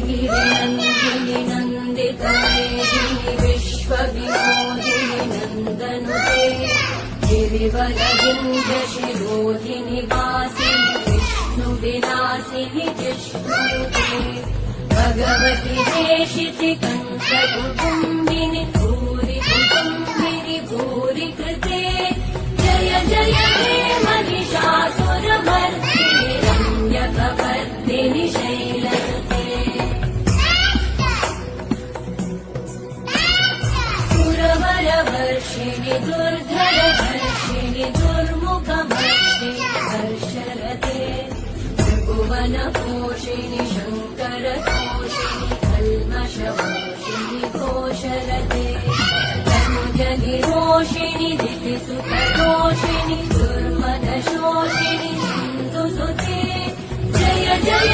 गिरिनन्दिनि नन्दितमेदिनि विश्वविनोदिनि नन्दनुते गिरिवरविन्द्यशिरोधिनि वासिनि विष्णुविलासिनि जिष्णुते भगवति देशिति कण्ठकुटुम्बिनि भूरि कुटुम्बिनि भूरि कृते जय जय हे महिषासुरमर्दिनि रम्यकपर्दिनि शैलसुते सुरवरवर्षिणि दुर्धरधर्षिणि दुर्मुखमर्षिणि हर्षरते त्रिभुवनपोषिणि शङ्करतोषिणि कल्मषमोषिणि घोषरते रञ्जनिरोषिणि दितिसुखदोषिणि दुर्मदशोषिणि सिन्धुसुते जय जय